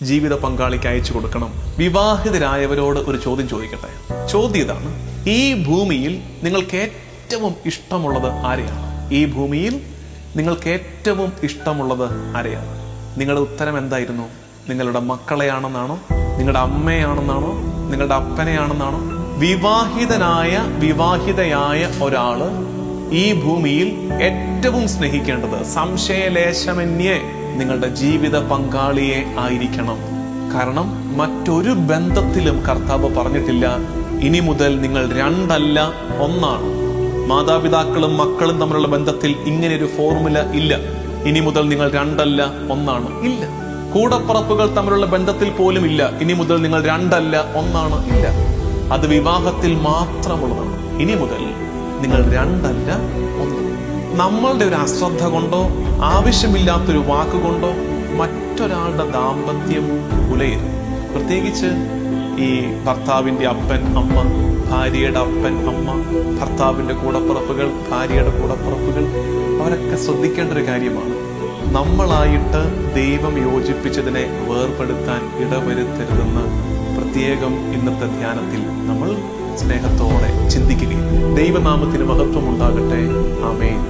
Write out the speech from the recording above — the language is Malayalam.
ജീവിത പങ്കാളിക്ക് അയച്ചു കൊടുക്കണം. വിവാഹിതരായവരോട് ഒരു ചോദ്യം ചോദിക്കട്ടെ. ചോദ്യം ഇതാണ്: ഈ ഭൂമിയിൽ നിങ്ങൾക്ക് ഏറ്റവും ഇഷ്ടമുള്ളത് ആരെയാണ്? ഈ ഭൂമിയിൽ നിങ്ങൾക്ക് ഏറ്റവും ഇഷ്ടമുള്ളത് ആരെയാണ്? നിങ്ങളുടെ ഉത്തരം എന്തായിരുന്നു? നിങ്ങളുടെ മക്കളെയാണെന്നാണോ? നിങ്ങളുടെ അമ്മയാണെന്നാണോ? നിങ്ങളുടെ അപ്പനെയാണെന്നാണോ? വിവാഹിതയായ ഒരാള് ഈ ഭൂമിയിൽ ഏറ്റവും സ്നേഹിക്കേണ്ടത് സംശയലേശമന്യേ നിങ്ങളുടെ ജീവിത പങ്കാളിയെ ആയിരിക്കണം. കാരണം മറ്റൊരു ബന്ധത്തിലും കർത്താവ് പറഞ്ഞിട്ടില്ല ഇനി മുതൽ നിങ്ങൾ രണ്ടല്ല ഒന്നാണ്. മാതാപിതാക്കളും മക്കളും തമ്മിലുള്ള ബന്ധത്തിൽ ഇങ്ങനെ ഒരു ഫോർമുല ഇല്ല. ഇനി മുതൽ നിങ്ങൾ രണ്ടല്ല ഒന്നാണ്, ഇല്ല. കൂടപ്പറപ്പുകൾ തമ്മിലുള്ള ബന്ധത്തിൽ പോലും ഇല്ല ഇനി മുതൽ നിങ്ങൾ രണ്ടല്ല ഒന്നാണ്, ഇല്ല. അത് വിവാഹത്തിൽ മാത്രമുള്ളതാണ്. ഇനി മുതൽ നിങ്ങൾ രണ്ടല്ല ഒന്ന്. നമ്മളുടെ ഒരു അശ്രദ്ധ കൊണ്ടോ ആവശ്യമില്ലാത്തൊരു വാക്കുകൊണ്ടോ മറ്റൊരാളുടെ ദാമ്പത്യം ഉലയരുത്. പ്രത്യേകിച്ച് ഈ ഭർത്താവിന്റെ അപ്പൻ അമ്മ, ഭാര്യയുടെ അപ്പൻ അമ്മ, ഭർത്താവിന്റെ കൂടപ്പുറപ്പുകൾ, ഭാര്യയുടെ കൂടപ്പുറപ്പുകൾ, അവരൊക്കെ ശ്രദ്ധിക്കേണ്ട ഒരു കാര്യമാണ്. നമ്മളായിട്ട് ദൈവം യോജിപ്പിച്ചതിനെ വേർപെടുത്താൻ ഇടവരുത്തരുതെന്ന് പ്രത്യേകം ഇന്നത്തെ ധ്യാനത്തിൽ നമ്മൾ സ്നേഹത്തോടെ ചിന്തിക്കുകയും ദൈവനാമത്തിന് മഹത്വം ഉണ്ടാകട്ടെ. ആമേൻ.